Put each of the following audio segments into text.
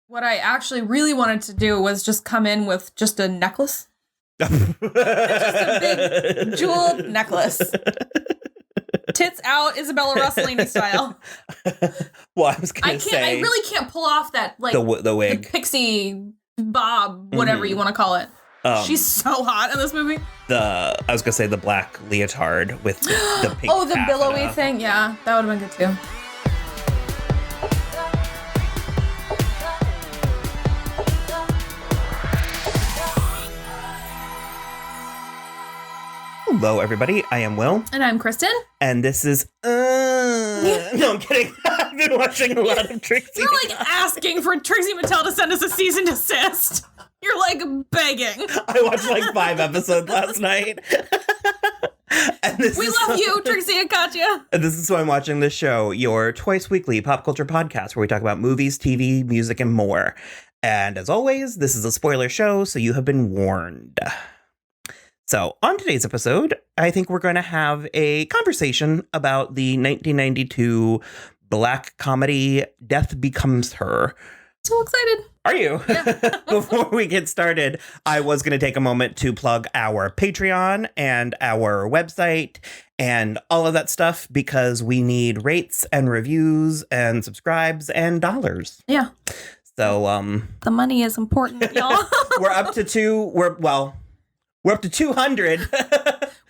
what I actually really wanted to do was just come in with just a necklace. Just a big jeweled necklace. Tits out, Isabella Rossellini style. Well, I was going to say... I really can't pull off that, like, the wig. The pixie bob, whatever you want to call it. She's so hot in this movie. I was going to say the black leotard with the pink Oh, the billowy thing. Yeah, that would have been good, too. Hello, everybody. I am Will. And I'm Kristen. And this is... No, I'm kidding. I've been watching a lot of Trixie. You're like asking for Trixie Mattel to send us a cease and desist. You're like begging. I watched like 5 episodes last night. And we love you, Trixie and Katya. And this is why I'm watching this show, your twice weekly pop culture podcast, where we talk about movies, TV, music, and more. And as always, this is a spoiler show, so you have been warned. So on today's episode, I think we're going to have a conversation about the 1992 black comedy Death Becomes Her. So excited. Are you? Yeah. Before we get started, I was going to take a moment to plug our Patreon and our website and all of that stuff because we need rates and reviews and subscribes and dollars. Yeah. So the money is important, y'all. We're up to 200.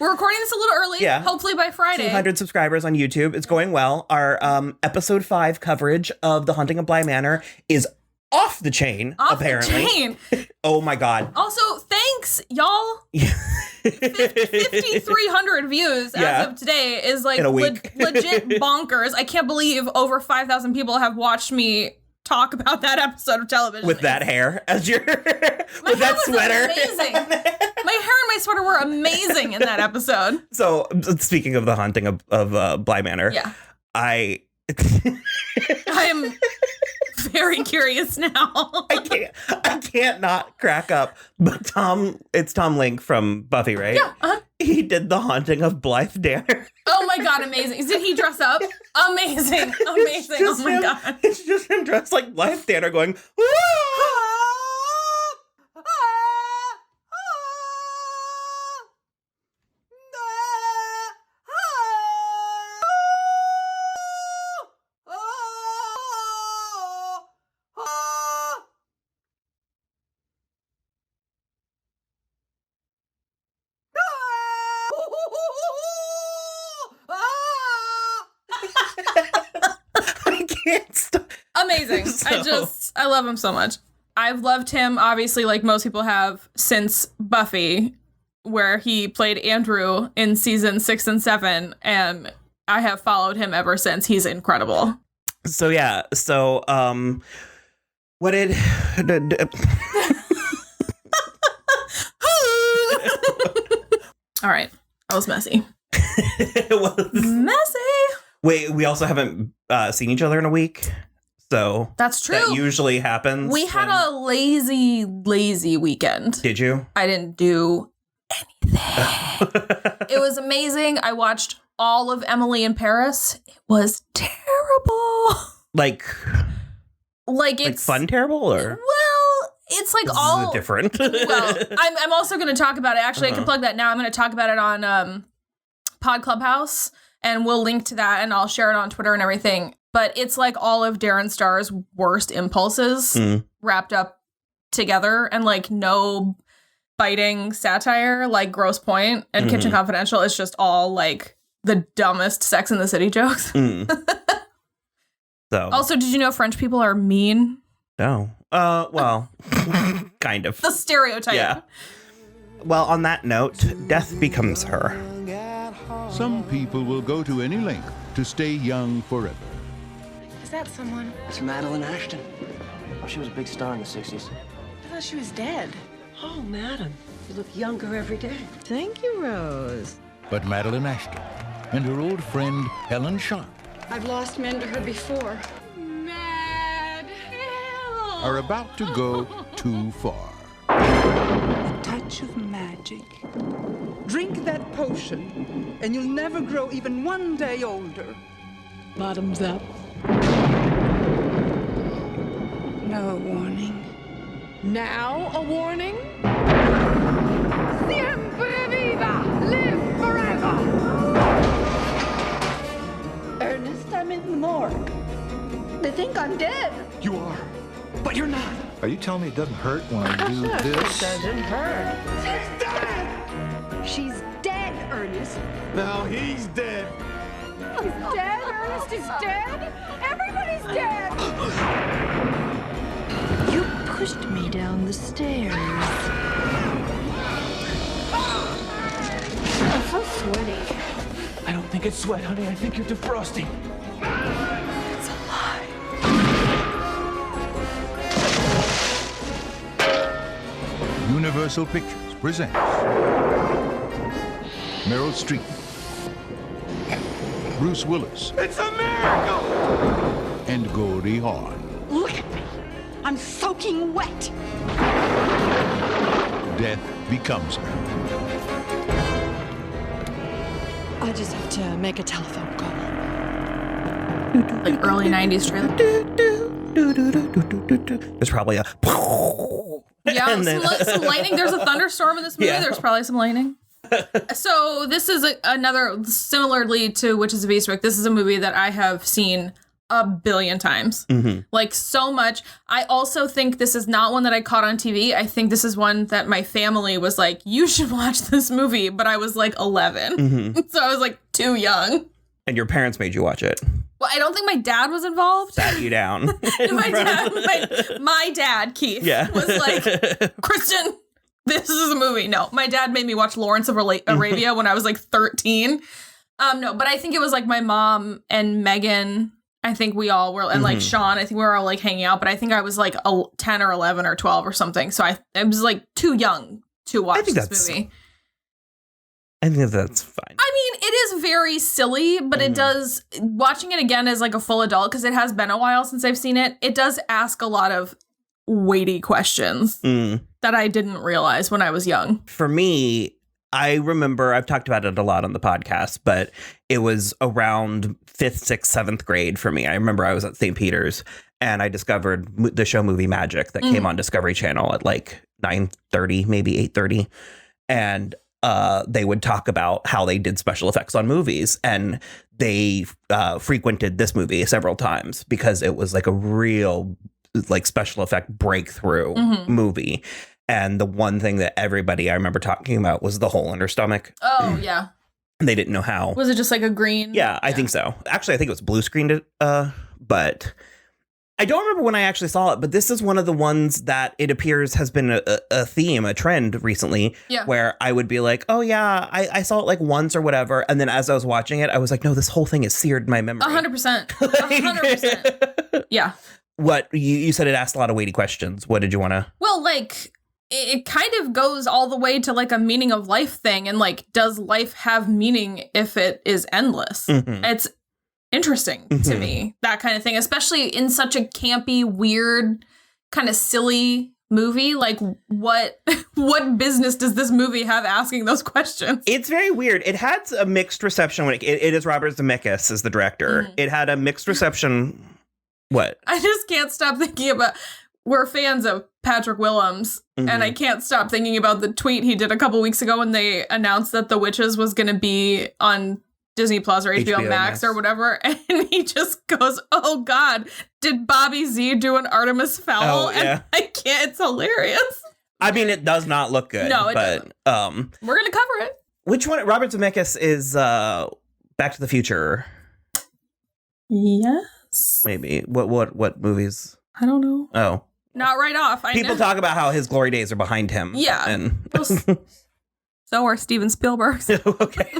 We're recording this a little early. Yeah. Hopefully by Friday. 200 subscribers on YouTube. It's going well. Our episode 5 coverage of The Haunting of Bly Manor is off the chain, apparently. Off the chain. Oh my God. Also, thanks, y'all. 5,300 views as of today is like legit bonkers. I can't believe over 5,000 people have watched me talk about that episode of television. With that hair as your... with that sweater. Amazing. My hair and my sweater were amazing in that episode. So, speaking of The Haunting of Bly Manor, yeah. I am very curious now. I can't not crack up. But it's Tom Link from Buffy, right? Yeah. Uh-huh. He did The Haunting of Blythe Danner. Oh my God, amazing. Did he dress up? Amazing. Oh my God. It's just him dressed like Blythe Danner going, I can't stop. Amazing. I love him so much. I've loved him, obviously, like most people have, since Buffy, where he played Andrew in season 6 and 7, and I have followed him ever since. He's incredible. So yeah, what did... All right. That was messy. It was messy. Wait, we also haven't seen each other in a week. So that's true. That usually happens. We had a lazy weekend. Did you? I didn't do anything. It was amazing. I watched all of Emily in Paris. It was terrible. Like it's fun terrible or? Well, it's like all different. Well, I'm also going to talk about it. Actually, I can plug that now. I'm going to talk about it on Pod Clubhouse, and we'll link to that, and I'll share it on Twitter and everything. But it's like all of Darren Starr's worst impulses wrapped up together, and like no biting satire, like Grosse Pointe and Kitchen Confidential. It's just all like the dumbest Sex and the City jokes. So also, did you know French people are mean? No. Well, kind of. The stereotype. Yeah. Well, on that note, Death Becomes Her. Some people will go to any length to stay young forever. Is that someone? It's Madeline Ashton. She was a big star in the 60s. I thought she was dead. Oh, madam, you look younger every day. Thank you, Rose. But Madeline Ashton and her old friend Helen Sharp I've lost men to her before. are about to go too far. A touch of magic. Drink that potion, and you'll never grow even one day older. Bottoms up. Now a warning. Now a warning? Siempre viva! Live forever! Ernest, I'm in the morgue. They think I'm dead. You are, but you're not. Are you telling me it doesn't hurt when I do this? Doesn't hurt. She's dead! She's dead, Ernest. Now he's dead. He's dead? Ernest is dead? Everybody's dead! You pushed me down the stairs. I'm so sweaty. I don't think it's sweat, honey. I think you're defrosting. It's a lie. Universal Pictures presents Meryl Streep, Bruce Willis, It's a miracle! and Goldie Hawn. Look at me. I'm soaking wet. Death becomes her. I just have to make a telephone call. Like early 90s trailer. There's probably a. Yeah, And then- some lightning. There's a thunderstorm in this movie. Yeah. There's probably some lightning. So this is another, similarly to Witches of Eastwick, this is a movie that I have seen a billion times. Like so much. I also think this is not one that I caught on TV. I think this is one that my family was like, you should watch this movie. But I was like 11. So I was like too young. And your parents made you watch it. Well, I don't think my dad was involved. Sat you down. my dad, Keith, Yeah. was like, Kristen, this is a movie. No, my dad made me watch Lawrence of Arabia when I was like 13. No, but I think it was like my mom and Megan. I think we all were, and like Sean, I think we were all like hanging out, but I think I was like 10 or 11 or 12 or something. So I was like too young to watch this movie. I think that's fine. I mean, it is very silly, but it does, watching it again as like a full adult, because it has been a while since I've seen it, it does ask a lot of weighty questions that I didn't realize when I was young. For me, I remember, I've talked about it a lot on the podcast, but it was around 5th, 6th, 7th grade for me. I remember I was at St. Peter's and I discovered the show Movie Magic that came on Discovery Channel at like 9:30, maybe 8:30. And they would talk about how they did special effects on movies, and they frequented this movie several times because it was like a real like special effect breakthrough movie. And the one thing that everybody I remember talking about was the hole in her stomach. Oh, yeah. They didn't know how. Was it just like a green? Yeah, I think so. Actually, I think it was blue screened, but I don't remember when I actually saw it, but this is one of the ones that it appears has been a theme, a trend recently, where I would be like, oh yeah, I saw it like once or whatever. And then as I was watching it, I was like, no, this whole thing is seared in my memory. 100%. 100%. Yeah. What, you said it asked a lot of weighty questions. What did you want to? Well, like, it kind of goes all the way to like a meaning of life thing. And like, does life have meaning if it is endless? It's interesting to me, that kind of thing, especially in such a campy, weird, kind of silly movie. Like, what business does this movie have asking those questions? It's very weird. It had a mixed reception when it is Robert Zemeckis as the director. It had a mixed reception. What? I just can't stop thinking about, we're fans of Patrick Willems, and I can't stop thinking about the tweet he did a couple weeks ago when they announced that The Witches was going to be on Disney Plus or HBO Max or whatever, and he just goes, oh God, did Bobby Z do an Artemis Fowl? Oh, yeah. And I can't, it's hilarious. I mean, it does not look good. No, it but doesn't. We're going to cover it. Which one? Robert Zemeckis is Back to the Future. Yes. Maybe. What movies? I don't know. Oh. Not right off. I People know. talk about how his glory days are behind him. Yeah. And So are Steven Spielberg's. okay.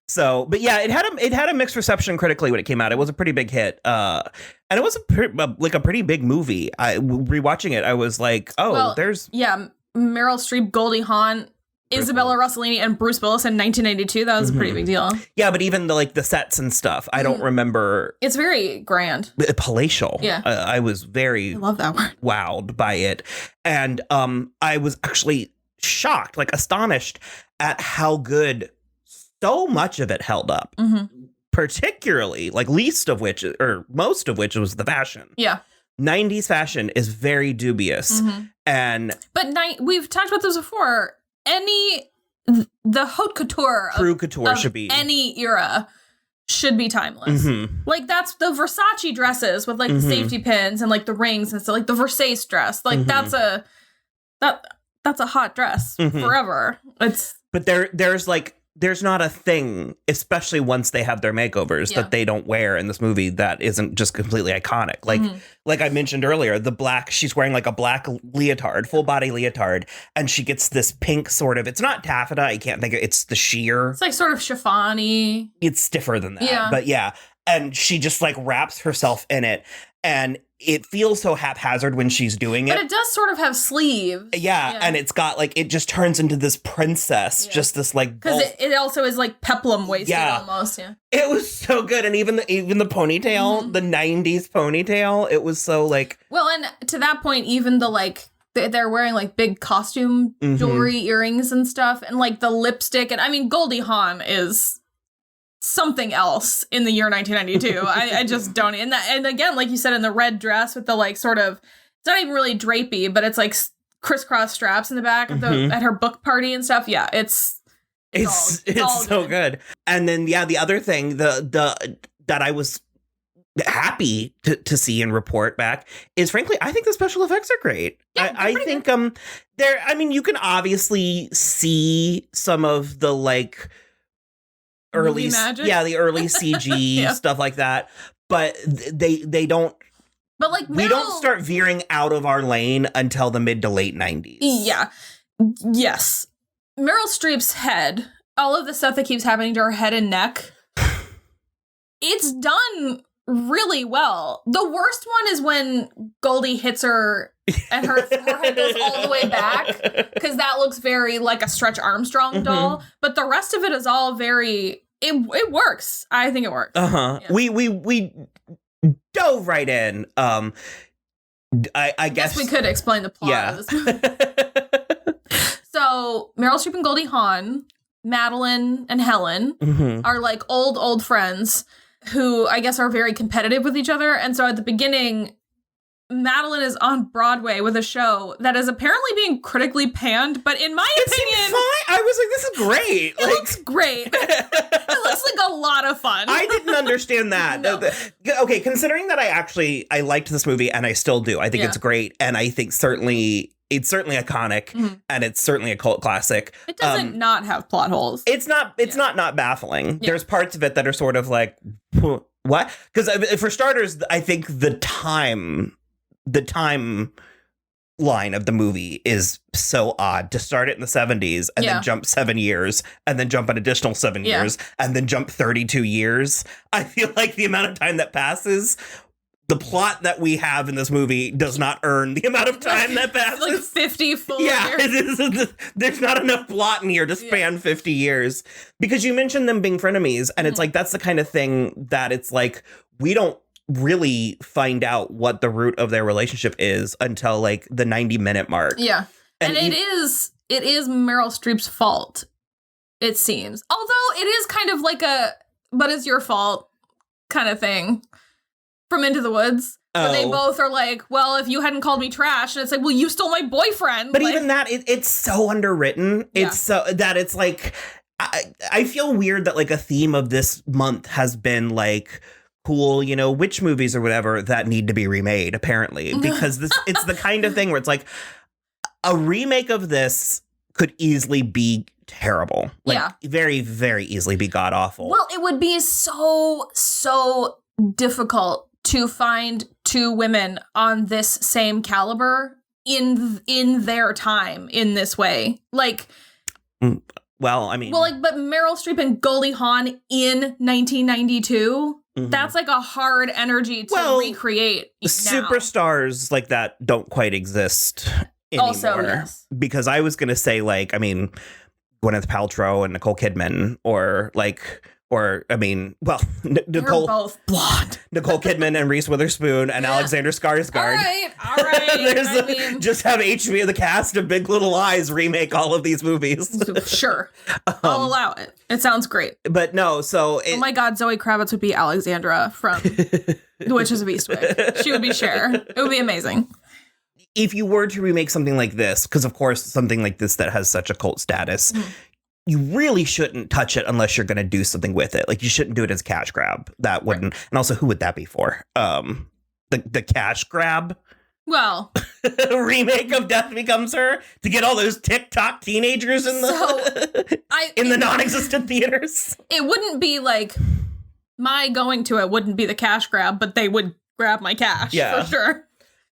So, but yeah, it had a mixed reception critically when it came out. It was a pretty big hit, and it was a pretty big movie. Rewatching it, I was like, there's Meryl Streep, Goldie Hawn, Isabella Rossellini, and Bruce Willis in 1992. That was a pretty big deal. Yeah, but even the sets and stuff, I don't remember. It's very grand, palatial. Yeah, I was very I love that word. Wowed by it, and I was actually shocked, like astonished at how good so much of it held up. Particularly, like least of which or most of which was the fashion. Yeah. 90s fashion is very dubious. But we've talked about this before. The haute couture couture should be any era should be timeless. Like that's the Versace dresses with like the safety pins and like the rings and stuff, like the Versace dress. Like that's a hot dress forever. But there's not a thing, especially once they have their makeovers, that they don't wear in this movie that isn't just completely iconic. Like I mentioned earlier, she's wearing like a black leotard, full body leotard, and she gets this pink sort of, it's not taffeta, I can't think of it, it's the sheer. It's like sort of chiffon-y. It's stiffer than that, but yeah. And she just like wraps herself in it, and it feels so haphazard when she's doing it. But it does sort of have sleeves. Yeah, and it's got like, it just turns into this princess, just this like... Because it also is like peplum waisted almost, It was so good, and even the ponytail, the 90s ponytail, it was so like... Well, and to that point, even the like... They're wearing like big costume jewelry, earrings and stuff, and like the lipstick, and I mean, Goldie Hawn is... something else in the year 1992. I just don't. And again, like you said, in the red dress with the like sort of, it's not even really drapey, but it's like crisscross straps in the back at her book party and stuff. Yeah, it's so good. And then the other thing that I was happy to see and report back is, frankly, I think the special effects are great. Yeah, I think you can obviously see some of the like early magic? The early CG stuff like that, but they don't. But like we don't start veering out of our lane until the mid to late 90s. Yeah. Yes. Meryl Streep's head, all of the stuff that keeps happening to her head and neck, it's done really well. The worst one is when Goldie hits her and her head goes all the way back, because that looks very like a Stretch Armstrong doll. But the rest of it is all very... It works. I think it works. Yeah. We dove right in. I guess we could explain the plot of this movie. So Meryl Streep and Goldie Hawn, Madeline and Helen are like old friends who I guess are very competitive with each other. And so at the beginning, Madeline is on Broadway with a show that is apparently being critically panned, but in my opinion, I was like, this is great. It looks great. It looks like a lot of fun. I didn't understand that. No. Okay, considering that I liked this movie, and I still do. I think it's great, and I think it's certainly iconic, and it's certainly a cult classic. It doesn't not have plot holes. It's not baffling. Yeah. There's parts of it that are sort of like, what? Because for starters, I think the time line of the movie is so odd. To start it in the 70s and then jump 7 years and then jump an additional 7 years and then jump 32 years. I feel like the amount of time that passes, the plot that we have in this movie does not earn the amount of time that passes. Like 50 full years. There's not enough plot in here to span 50 years. Because you mentioned them being frenemies, and it's like, that's the kind of thing that it's like, we don't really find out what the root of their relationship is until like the 90-minute mark. Yeah. And it is Meryl Streep's fault, it seems. Although it is kind of like but it's your fault kind of thing from Into the Woods. Where they both are like, well, if you hadn't called me trash, and it's like, well, you stole my boyfriend. But even that, it's so underwritten. It's so that it's like, I feel weird that like a theme of this month has been like, cool, witch movies or whatever that need to be remade, apparently, because it's the kind of thing where it's like a remake of this could easily be terrible. Very, very easily be god awful. Well, it would be so difficult to find two women on this same caliber in their time in this way. Like, well, I mean, but Meryl Streep and Goldie Hawn in 1992. That's like a hard energy to recreate. Superstars like that don't quite exist anymore. Also, yes. Because I was going to say, like, I mean, Gwyneth Paltrow and Nicole Kidman, or like Or, I mean, well, They're Nicole both blonde. Nicole Kidman and Reese Witherspoon and Alexander Skarsgård. All right. Just have HBO, the cast of Big Little Lies, remake all of these movies. Sure. I'll allow it. It sounds great. But no, so... oh my God, Zoe Kravitz would be Alexandra from The Witches of Eastwick. She would be Cher. It would be amazing. If you were to remake something like this, because of course something like this that has such a cult status... you really shouldn't touch it unless you're going to do something with it. Like, you shouldn't do it as cash grab. That wouldn't. Right. And also, who would that be for? The cash grab? Well, remake of Death Becomes Her to get all those TikTok teenagers in the the non-existent theaters. It wouldn't be like my going to it wouldn't be the cash grab, but they would grab my cash for sure.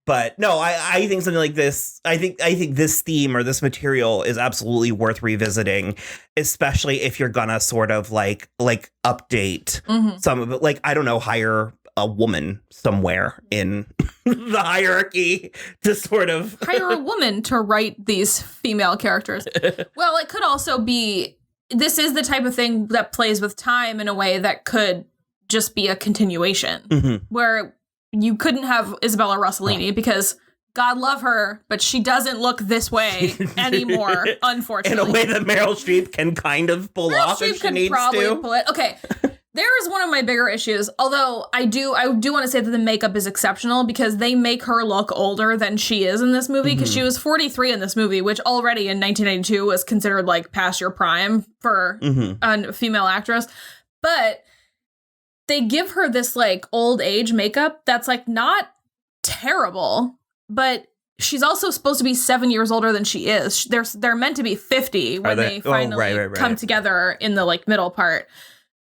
But no, I think something like this, I think this theme or this material is absolutely worth revisiting, especially if you're gonna sort of like update some of it. Like, I don't know, hire a woman somewhere in the hierarchy to sort of hire a woman to write these female characters. Well, it could also be, this is the type of thing that plays with time in a way that could just be a continuation where you couldn't have Isabella Rossellini because God love her, but she doesn't look this way anymore, unfortunately. In a way that Meryl Streep can kind of pull off if she needs to. Pull it. Okay. There is one of my bigger issues, although I do want to say that the makeup is exceptional because they make her look older than she is in this movie because she was 43 in this movie, which already in 1992 was considered like past your prime for a female actress. But they give her this like old age makeup that's like not terrible, but she's also supposed to be 7 years older than she is. They're meant to be 50 when they finally come together in the like middle part.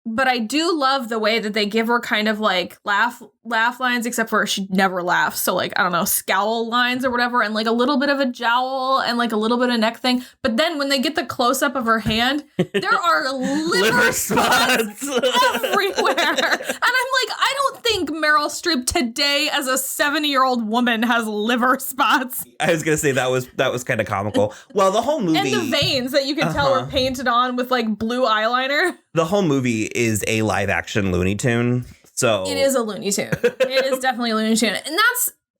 But I do love the way that they give her kind of like laugh lines, except for she never laughs. So like, I don't know, scowl lines or whatever, and like a little bit of a jowl and like a little bit of neck thing. But then when they get the close up of her hand, there are liver spots everywhere. And I'm like, I don't think Meryl Streep today as a 70-year-old woman has liver spots. I was going to say that was kind of comical. Well, the whole movie. And the veins that you can tell are painted on with like blue eyeliner. The whole movie is a live action Looney Tune. So it is a Looney Tune. It is definitely a Looney Tune. And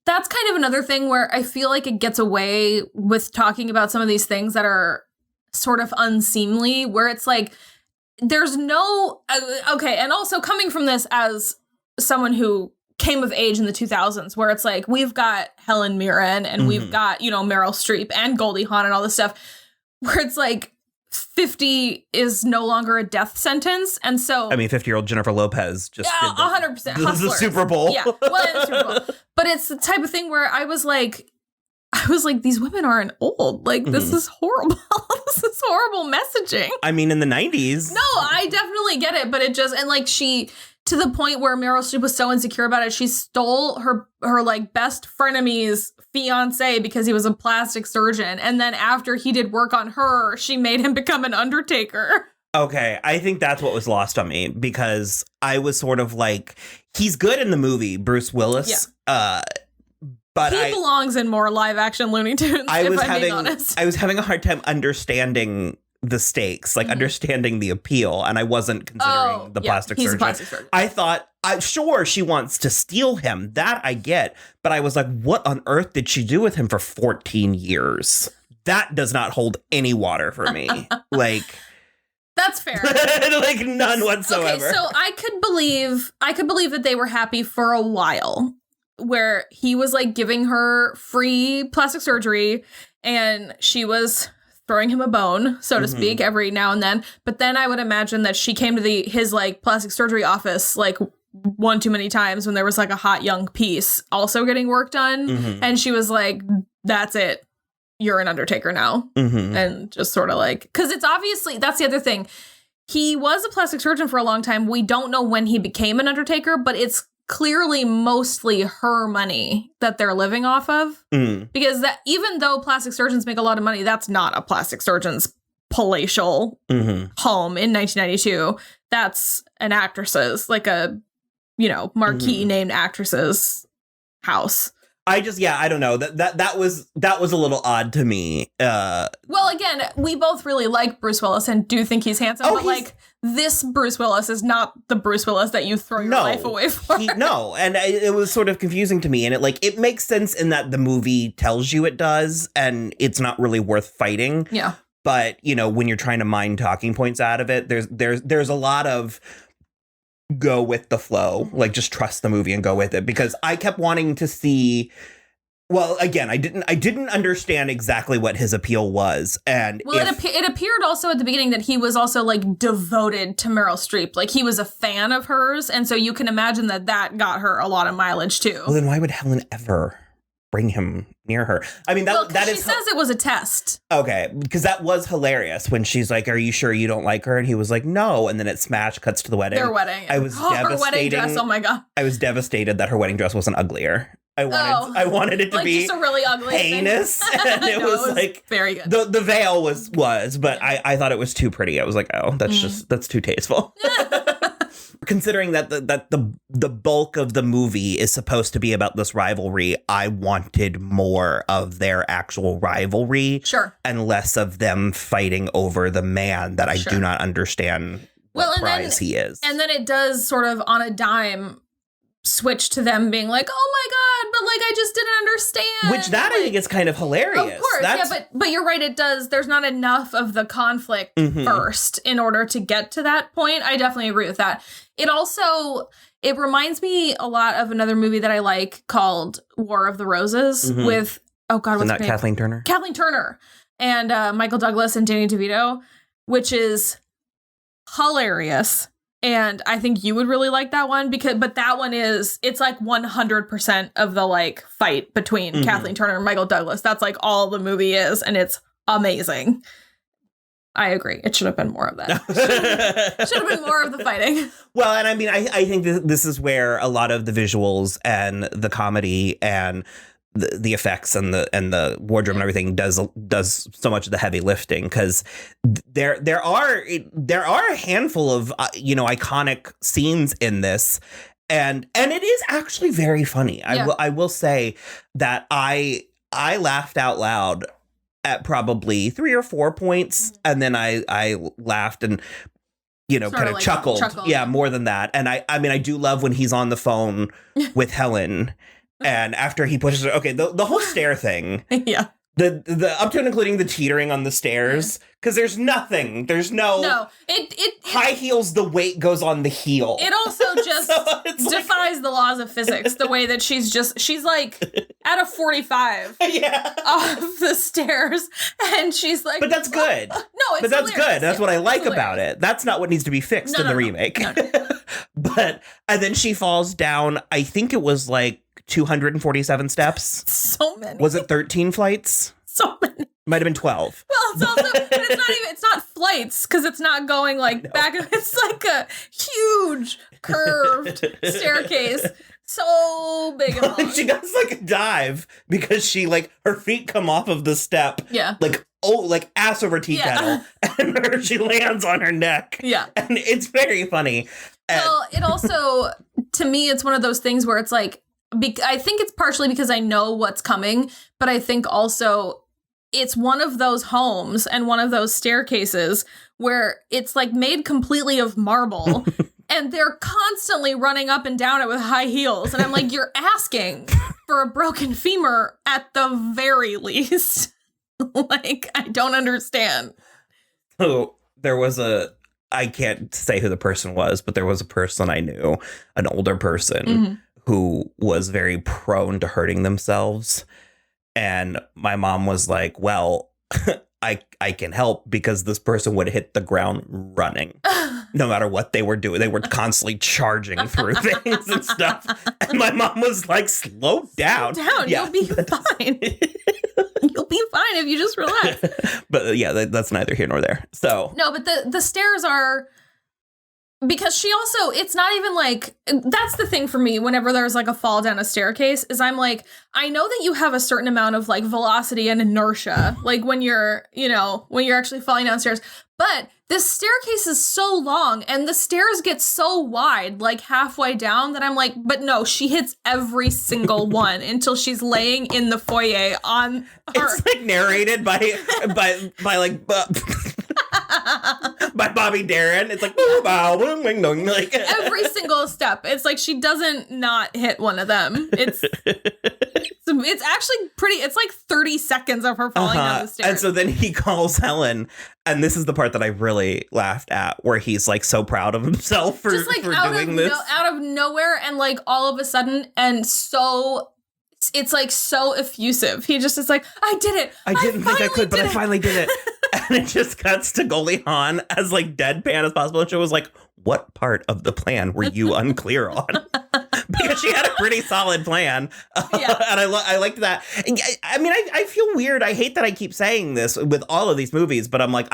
that's kind of another thing where I feel like it gets away with talking about some of these things that are sort of unseemly, where it's like, there's no, okay. And also coming from this as someone who came of age in the 2000s, where it's like, we've got Helen Mirren and we've got, Meryl Streep and Goldie Hawn and all this stuff, where it's like, 50 is no longer a death sentence, and so 50-year-old Jennifer Lopez just did 100%. This is the Super Bowl. Yeah, well, in the Super Bowl. But it's the type of thing where I was like, these women aren't old. Like, this is horrible. This is horrible messaging. I mean, in the 90s. No, I definitely get it, but it just, and like to the point where Meryl Streep was so insecure about it, she stole her like best frenemy's fiance because he was a plastic surgeon. And then after he did work on her, she made him become an undertaker. Okay, I think that's what was lost on me because I was sort of like, he's good in the movie, Bruce Willis. Yeah. But he belongs in more live action Looney Tunes, if I'm being honest. I was having a hard time understanding the stakes, like understanding the appeal, and I wasn't considering the plastic surgeon. Plastic surgeon. I thought, sure, she wants to steal him. That I get. But I was like, what on earth did she do with him for 14 years? That does not hold any water for me. Like, that's fair. Like, none whatsoever. Okay, so I could believe that they were happy for a while, where he was like giving her free plastic surgery and she was throwing him a bone, so to speak, every now and then. But then I would imagine that she came to his like plastic surgery office like one too many times when there was like a hot young piece also getting work done. And she was like, that's it. You're an undertaker now. And just sort of like, because it's obviously, that's the other thing. He was a plastic surgeon for a long time. We don't know when he became an undertaker, but it's clearly mostly her money that they're living off of, because that even though plastic surgeons make a lot of money, that's not a plastic surgeon's palatial home in 1992. That's an actress's, like a marquee named actress's house. I don't know. That was a little odd to me. Well, again, we both really like Bruce Willis and do think he's handsome, but like this Bruce Willis is not the Bruce Willis that you throw your life away for. No, and it was sort of confusing to me, and it makes sense in that the movie tells you it does, and it's not really worth fighting. Yeah. But, when you're trying to mine talking points out of it, there's a lot of go with the flow, like just trust the movie and go with it, because I kept wanting to see. Well, again, I didn't understand exactly what his appeal was, and it appeared also at the beginning that he was also like devoted to Meryl Streep, like he was a fan of hers, and so you can imagine that got her a lot of mileage too. Well, then why would Helen ever bring him near her? I mean, she says it was a test. Okay, because that was hilarious when she's like, "Are you sure you don't like her?" And he was like, "No." And then it cuts to the wedding. Their wedding. I was devastated. Her wedding dress. Oh my god. I was devastated that her wedding dress wasn't uglier. I wanted it to be just a really ugly heinous, and it was like very good. The veil was, but I thought it was too pretty. I was like, oh, that's too tasteful. Considering that the bulk of the movie is supposed to be about this rivalry, I wanted more of their actual rivalry, and less of them fighting over the man that I do not understand what prize he is. And then it does sort of on a dime switch to them being like, oh my god, but like I just didn't understand. Which I think is kind of hilarious. Of course, but you're right, it does. There's not enough of the conflict first in order to get to that point. I definitely agree with that. It reminds me a lot of another movie that I like called War of the Roses with, what's her name? Kathleen Turner? Kathleen Turner and Michael Douglas and Danny DeVito, which is hilarious. And I think you would really like that one but that one it's like 100% of the like fight between Kathleen Turner and Michael Douglas. That's like all the movie is, and it's amazing. I agree. It should have been more of that. Should have been more of the fighting. Well, and I mean, I think this is where a lot of the visuals and the comedy and the effects and the wardrobe and everything does so much of the heavy lifting, because there are a handful of iconic scenes in this, and it is actually very funny. Yeah. I will say that I laughed out loud at probably 3 or 4 points, and then I laughed and kind of like chuckled. Yeah, more than that. And I mean I do love when he's on the phone with Helen. And after he pushes her, the whole stair thing. Yeah. The up to and including the teetering on the stairs, because there's no it high heels, the weight goes on the heel. It also just defies the laws of physics, the way that she's like at a 45 off the stairs, and she's like, but that's good. But that's good. That's what I like about it. That's not what needs to be fixed in the remake. No. But and then she falls down, I think it was like 247 steps. So many. Was it 13 flights? So many. Might have been 12. Well, it's also, but it's not flights, because it's not going like back. It's like a huge curved staircase. So big and long. She does like a dive because she her feet come off of the step. Yeah. Like ass over tea kettle. And she lands on her neck. Yeah. And it's very funny. Well, it also, to me, it's one of those things where it's like, I think it's partially because I know what's coming, but I think also it's one of those homes and one of those staircases where it's like made completely of marble and they're constantly running up and down it with high heels. And I'm like, you're asking for a broken femur at the very least. Like, I don't understand. So there was I can't say who the person was, but there was a person I knew, an older person who was very prone to hurting themselves. And my mom was like, well, I can help, because this person would hit the ground running no matter what they were doing. They were constantly charging through things and stuff. And my mom was like, slow down. Yeah. You'll be fine. You'll be fine if you just relax. But that's neither here nor there. So no, but the stairs are because she also, it's not even like, that's the thing for me whenever there's like a fall down a staircase is I'm like, I know that you have a certain amount of like velocity and inertia, like when you're, you know, when you're actually falling downstairs, but this staircase is so long and the stairs get so wide, like halfway down that I'm like, but no, she hits every single one until she's laying in the foyer on her. It's like narrated by like by Bobby Darin. It's like, like every single step. It's like she doesn't not hit one of them. It's actually pretty. It's like 30 seconds of her falling down the stairs. And so then he calls Helen, and this is the part that I really laughed at, where he's like so proud of himself for, just like for out doing of this. out of nowhere, and like all of a sudden, and so it's like so effusive. He just is like, I did it. I didn't think I could, but I finally did it. And it just cuts to Goldie Hawn as like deadpan as possible. And she was like, what part of the plan were you unclear on? Because she had a pretty solid plan. Yeah. And I liked that. I mean, I feel weird. I hate that I keep saying this with all of these movies, but I'm like,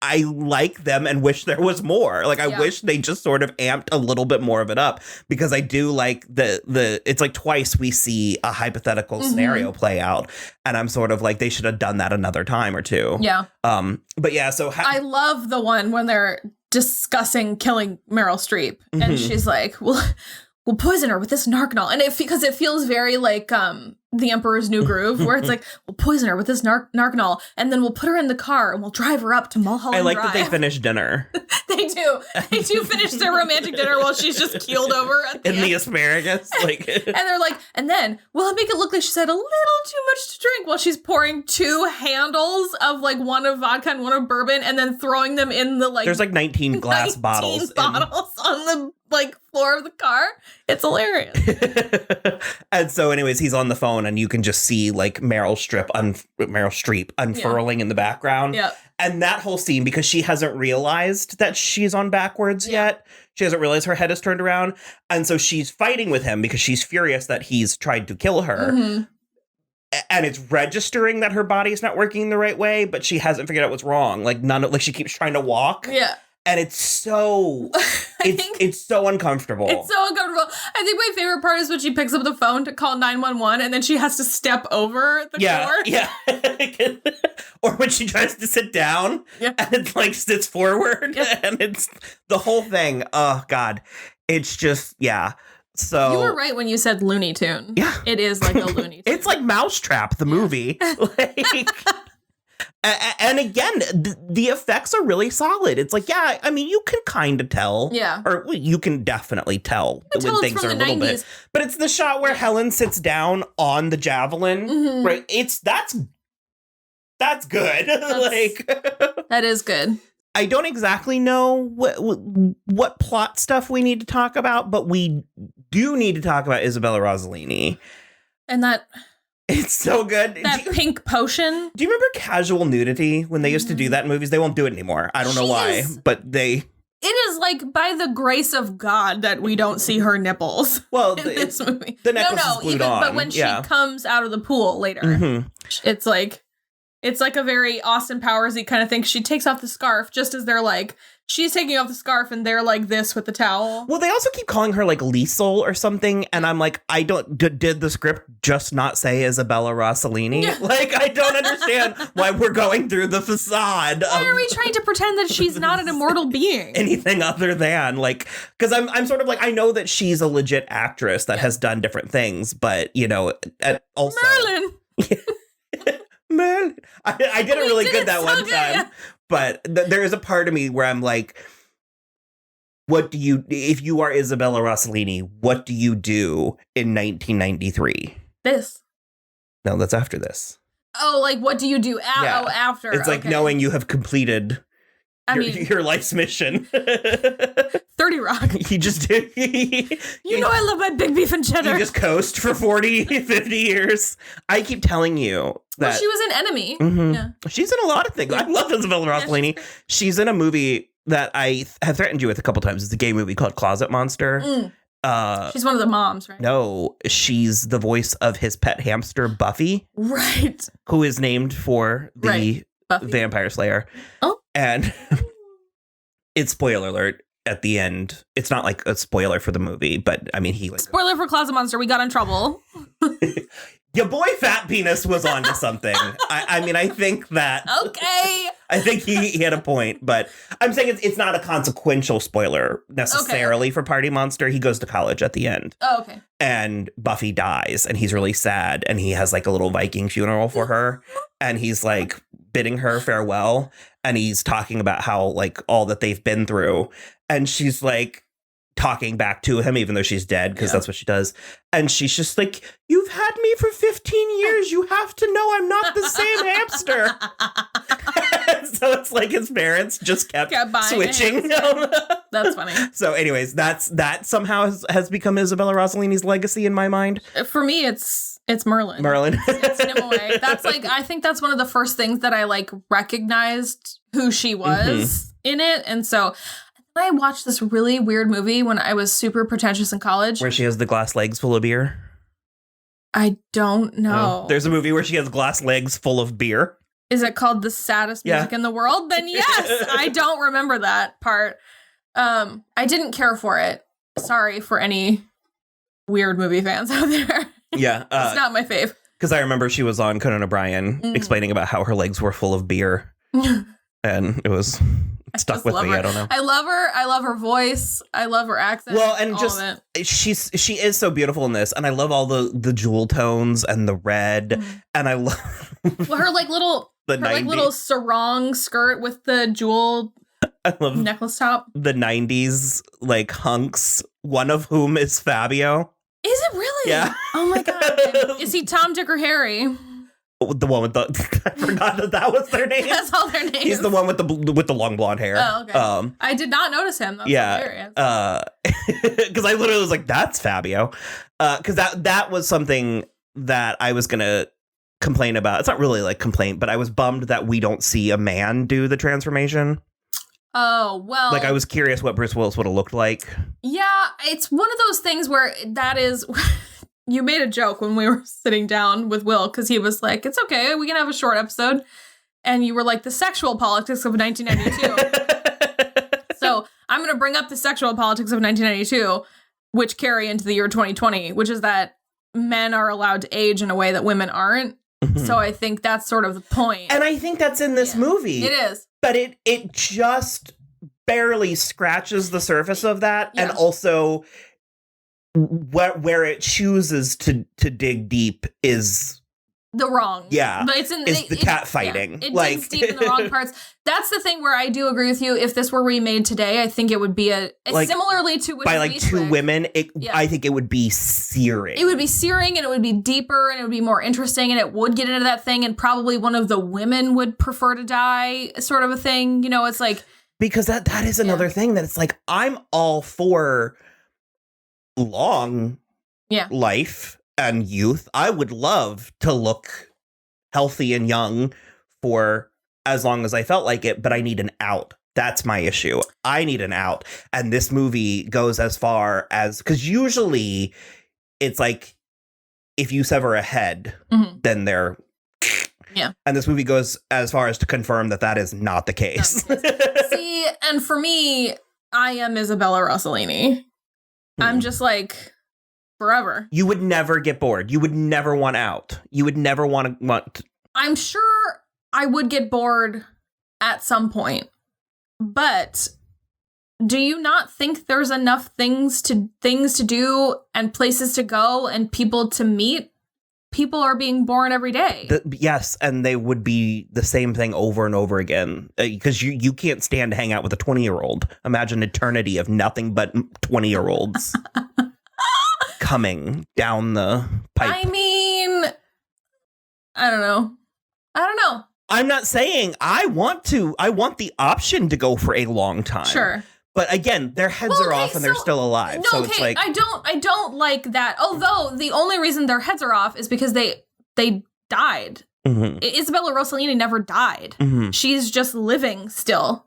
I like them and wish there was more. Like, I wish they just sort of amped a little bit more of it up, because I do like the it's like twice we see a hypothetical scenario play out. And I'm sort of like, they should have done that another time or two. Yeah. But yeah, so I love the one when they're discussing killing Meryl Streep, and she's like, we'll poison her with this narcanol. And because it feels very like The Emperor's New Groove, where it's like, we'll poison her with this narcanol, and then we'll put her in the car and we'll drive her up to Mulholland I like Drive. that they finish dinner. They do finish their romantic dinner while she's just keeled over at the in end. the asparagus. Like, and they're like, and then we'll make it look like she's had a little too much to drink, while she's pouring 2 handles of like one of vodka and one of bourbon, and then throwing them in the like, there's like 19 glass bottles on the like floor of the car. It's hilarious. And so anyways, he's on the phone, and you can just see like Meryl Streep unfurling in the background. Yep. And that whole scene, because she hasn't realized that she's on backwards yet. She hasn't realized her head is turned around. And so she's fighting with him because she's furious that he's tried to kill her. Mm-hmm. And it's registering that her body's not working the right way, but she hasn't figured out what's wrong. Like she keeps trying to walk. Yeah. And it's so it's so uncomfortable. It's so uncomfortable. I think my favorite part is when she picks up the phone to call 911, and then she has to step over the cord. Yeah. Or when she tries to sit down and it like sits forward and it's the whole thing. Oh God. It's just, So you were right when you said Looney Tune. Yeah. It is like a Looney Tune. It's like Mousetrap, the movie. And again, the effects are really solid. It's like, I mean, you can kind of tell. Yeah. Or you can definitely tell when things are a little 90s. bit. But it's the shot where Helen sits down on the javelin. Right? That's good. That is good. I don't exactly know what plot stuff we need to talk about, but we do need to talk about Isabella Rossellini. And that... It's so good. That pink potion. Do you remember casual nudity when they used to do that in movies? They won't do it anymore. I don't know why, but they... It is like by the grace of God that we don't see her nipples. Well, in this movie. The necklace is glued on. But when she comes out of the pool later, it's like a very Austin Powers-y kind of thing. She takes off the scarf just as they're like, she's taking off the scarf and they're like this with the towel. Well, they also keep calling her like Liesel or something. And I'm like, did the script just not say Isabella Rossellini? Yeah. Like, I don't understand why we're going through the facade. Why are we trying to pretend that she's not an immortal being? Anything other than like, because I'm sort of like, I know that she's a legit actress that has done different things, but also. Merlin. Merlin. I did it really good that one time. Yeah. But there is a part of me where I'm like, if you are Isabella Rossellini, what do you do in 1993? This. No, that's after this. Oh, like what do you do after? It's like knowing you have completed your life's mission. 30 Rock. You just do. You know I love my big beef and cheddar. You just coast for 40, 50 years. I keep telling you that. Well, she was an enemy. Mm-hmm. Yeah. She's in a lot of things. I love Isabella Rossellini. She's in a movie that I have threatened you with a couple times. It's a gay movie called Closet Monster. She's one of the moms, right? No, she's the voice of his pet hamster, Buffy. Right. Who is named for the Vampire Slayer. Oh. And it's spoiler alert. at the end. It's not like a spoiler for the movie, but I mean, he like Spoiler for Closet Monster. We got in trouble. your boy Fat Penis was onto something. I mean, I think that. Okay. I think he had a point, but I'm saying it's not a consequential spoiler necessarily for Party Monster. He goes to college at the end. Oh, okay. And Buffy dies, and he's really sad, and he has like a little Viking funeral for her, and he's like bidding her farewell, and he's talking about how like all that they've been through, and she's like talking back to him even though she's dead, because that's what she does, and she's just like, you've had me for 15 years, you have to know I'm not the same hamster. So it's like his parents just kept switching. That's funny. So anyways, that somehow has become Isabella Rossellini's legacy in my mind. For me, it's Merlin. It's Nimue. That's like, I think that's one of the first things that I like recognized who she was in it. And so I watched this really weird movie when I was super pretentious in college. Where she has the glass legs full of beer? I don't know. Oh, there's a movie where she has glass legs full of beer. Is it called The Saddest Music in the World? Then yes, I don't remember that part. I didn't care for it. Sorry for any weird movie fans out there. Yeah. It's not my fave. Because I remember she was on Conan O'Brien explaining about how her legs were full of beer. And it was stuck with me. Her. I don't know. I love her. I love her voice. I love her accent. Well, and just she is so beautiful in this, and I love all the jewel tones and the red, and I love her like little little sarong skirt with the jewel I love necklace top. The 90s like hunks, one of whom is Fabio. Is it really? Yeah. Oh my god. Is he Tom, Dick, or Harry? The one with the I forgot that was their name. That's all their names. He's the one with the long blonde hair. Oh, okay. I did not notice him. That's hilarious. Because I literally was like, that's Fabio. Because that was something that I was gonna complain about. It's not really like complaint, but I was bummed that we don't see a man do the transformation. Oh, well. Like, I was curious what Bruce Willis would have looked like. Yeah, it's one of those things where that is... You made a joke when we were sitting down with Will, because he was like, it's okay, we can have a short episode. And you were like, the sexual politics of 1992. So I'm going to bring up the sexual politics of 1992, which carry into the year 2020, which is that men are allowed to age in a way that women aren't. So I think that's sort of the point. And I think that's in this movie. It is. But it just barely scratches the surface of that. And also where it chooses to dig deep is the wrong. Yeah. But it's in the cat fighting. Yeah, it digs deep in the wrong parts. That's the thing where I do agree with you. If this were remade today, I think it would be like, similarly to by like two women, I think it would be searing. It would be searing, and it would be deeper, and it would be more interesting, and it would get into that thing, and probably one of the women would prefer to die, sort of a thing. You know, it's like, because that is another thing that it's like, I'm all for long life and youth. I would love to look healthy and young for as long as I felt like it, but I need an out. That's my issue. I need an out. And this movie goes as far as, because usually it's like, if you sever a head, then they're and this movie goes as far as to confirm that is not the case. See, and for me, I am Isabella Rossellini. I'm just like, forever. You would never get bored. You would never want out. You would never want to. I'm sure I would get bored at some point. But do you not think there's enough things to do and places to go and people to meet? People are being born every day. Yes, and they would be the same thing over and over again. Because you can't stand to hang out with a 20-year-old. Imagine eternity of nothing but 20-year-olds coming down the pipe. I mean, I don't know. I'm not saying I want the option to go for a long time. Sure. But again, their heads are off and they're still alive. No, so it's like, I don't like that. Although the only reason their heads are off is because they died. Isabella Rossellini never died. She's just living still.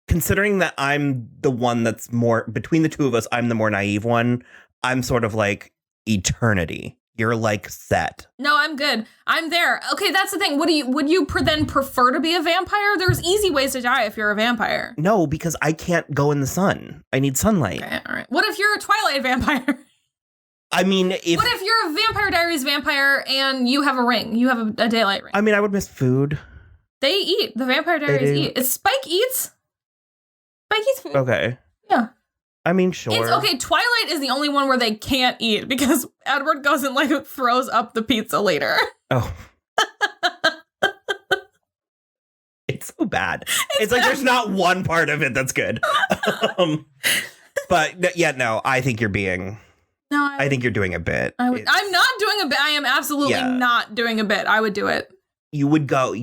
Considering that I'm the one that's more between the two of us, I'm the more naive one. I'm sort of like eternity. you're like set. No, I'm good. I'm there. Okay, that's the thing. Would you then prefer to be a vampire? There's easy ways to die if you're a vampire. No, because I can't go in the sun. I need sunlight. Okay, all right. What if you're a Twilight vampire? I mean, what if you're a Vampire Diaries vampire and you have a ring? You have a daylight ring. I mean, I would miss food. They eat. The Vampire Diaries eat. It's Spike eats. Spike eats food. Okay. Yeah. I mean, sure. It's okay. Twilight is the only one where they can't eat because Edward goes and like throws up the pizza later. Oh. It's so bad. It's like there's not one part of it that's good. But yeah, no, I think you're being... No, I think you're doing a bit. I'm not doing a bit. I am absolutely not doing a bit. I would do it. You would go,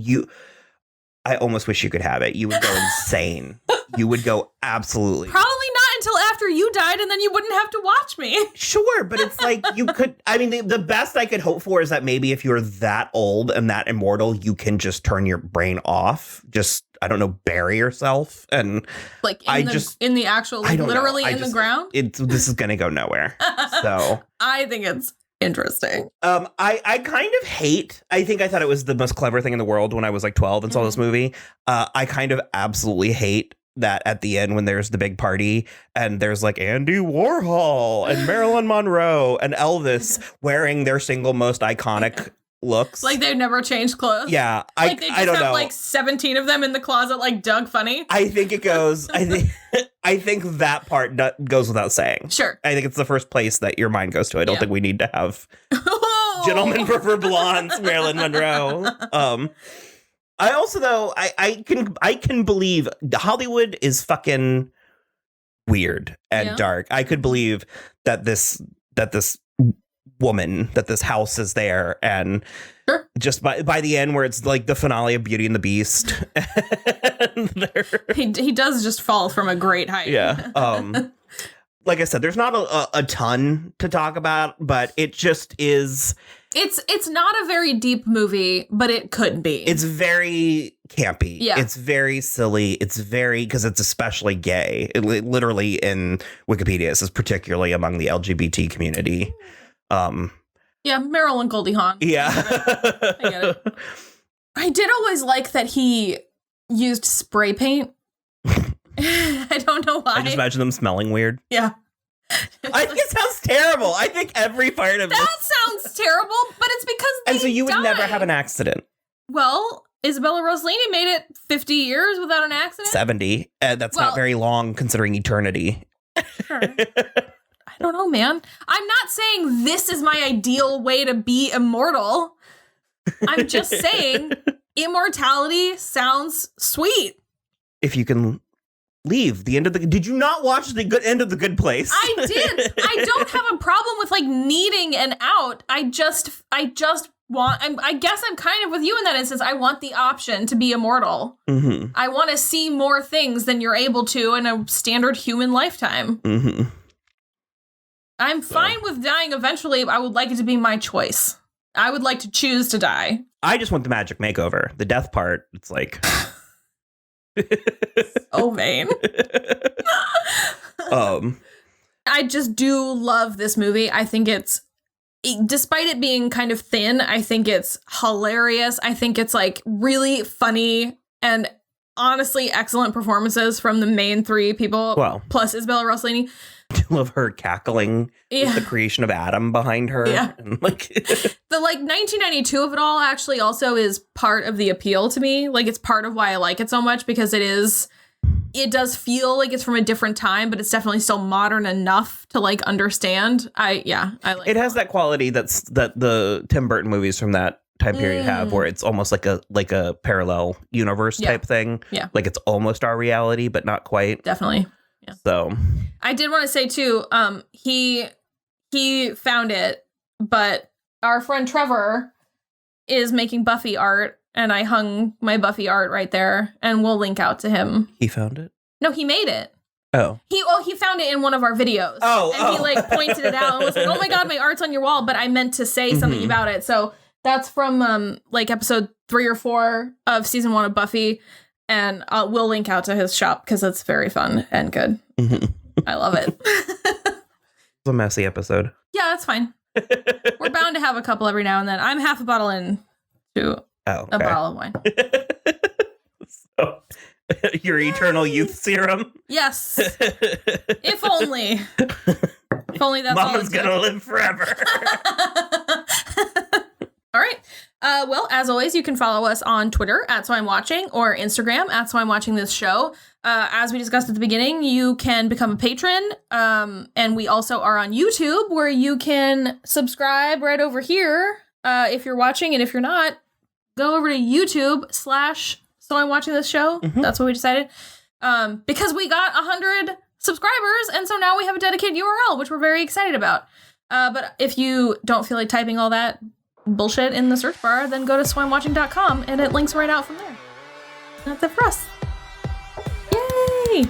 I almost wish you could have it. You would go insane. You would go absolutely. Probably not until after you died and then you wouldn't have to watch me. Sure, but it's like you could, I mean, the best I could hope for is that maybe if you're that old and that immortal, you can just turn your brain off. Just, I don't know, bury yourself. And like in the actual, like literally in the ground? This is going to go nowhere. So I think it's interesting. I kind of hate, I thought it was the most clever thing in the world when I was like 12 and saw this movie. I kind of absolutely hate that at the end when there's the big party and there's like Andy Warhol and Marilyn Monroe and Elvis wearing their single most iconic looks. Like they've never changed clothes. Yeah. They just I don't have know. like 17 of them in the closet like Doug Funny. I think it goes, I think that part goes without saying. Sure. I think it's the first place that your mind goes to. I don't think we need to have gentlemen prefer blondes, Marilyn Monroe. I also, though, I can believe Hollywood is fucking weird and dark. I could believe that this woman, that this house is there, and just by the end where it's like the finale of Beauty and the Beast. He does just fall from a great height. Yeah. Like I said, there's not a ton to talk about, but it just is. It's not a very deep movie, but it could be. It's very campy. Yeah. It's very silly. It's very, because it's especially gay. Literally in Wikipedia, it says particularly among the LGBT community. Yeah, Meryl and Goldie Hawn. Yeah. I get it. I did always like that he used spray paint. I don't know why. I just imagine them smelling weird. Yeah. I think it sounds terrible. I think every part of that sounds terrible, but it's because they and so you would died. never have an accident. Well, Isabella Rossellini made it 50 years without an accident. 70. That's not very long considering eternity. Sure. I don't know, man. I'm not saying this is my ideal way to be immortal. I'm just saying immortality sounds sweet. If you can leave the end of the... Did you not watch the good end of The Good Place? I did. I don't have a problem with like needing an out. I just want... I guess I'm kind of with you in that instance. I want the option to be immortal. Mm-hmm. I want to see more things than you're able to in a standard human lifetime. Mm-hmm. I'm fine with dying eventually. I would like it to be my choice. I would like to choose to die. I just want the magic makeover. The death part, it's like... So vain. I just do love this movie. I think despite it being kind of thin, I think it's hilarious. I think it's like really funny and honestly excellent performances from the main three people. Well, plus Isabella Rossellini. I love her cackling with the creation of Adam behind her. Yeah. And like the like 1992 of it all actually also is part of the appeal to me. Like it's part of why I like it so much because it does feel like it's from a different time, but it's definitely still modern enough to like understand. I like it has that quality that the Tim Burton movies from that time period have, where it's almost like a parallel universe type thing. Yeah. Like it's almost our reality, but not quite. Definitely. Yeah. So I did want to say too, he found it, but our friend Trevor is making Buffy art, and I hung my Buffy art right there, and we'll link out to him. He found it? No, he made it. Oh. He found it in one of our videos. And he like pointed it out and was like, "Oh my god, my art's on your wall," but I meant to say something about it. So that's from like episode 3 or 4 of season 1 of Buffy. And we'll link out to his shop because it's very fun and good. I love it. It's a messy episode. Yeah, that's fine. We're bound to have a couple every now and then. I'm half a bottle into a bottle of wine. So, your eternal youth serum? Yes. If only. If only that's all Mama's gonna live forever. All right. Well, as always, you can follow us on Twitter @So I'm Watching or Instagram @So I'm Watching This Show. As we discussed at the beginning, you can become a patron. And we also are on YouTube where you can subscribe right over here. If you're watching, and if you're not, go over to YouTube/So I'm Watching This Show. Mm-hmm. That's what we decided. Because we got 100 subscribers. And so now we have a dedicated URL, which we're very excited about. But if you don't feel like typing all that bullshit in the search bar, then go to swimewatching.com and it links right out from there. That's it for us. Yay!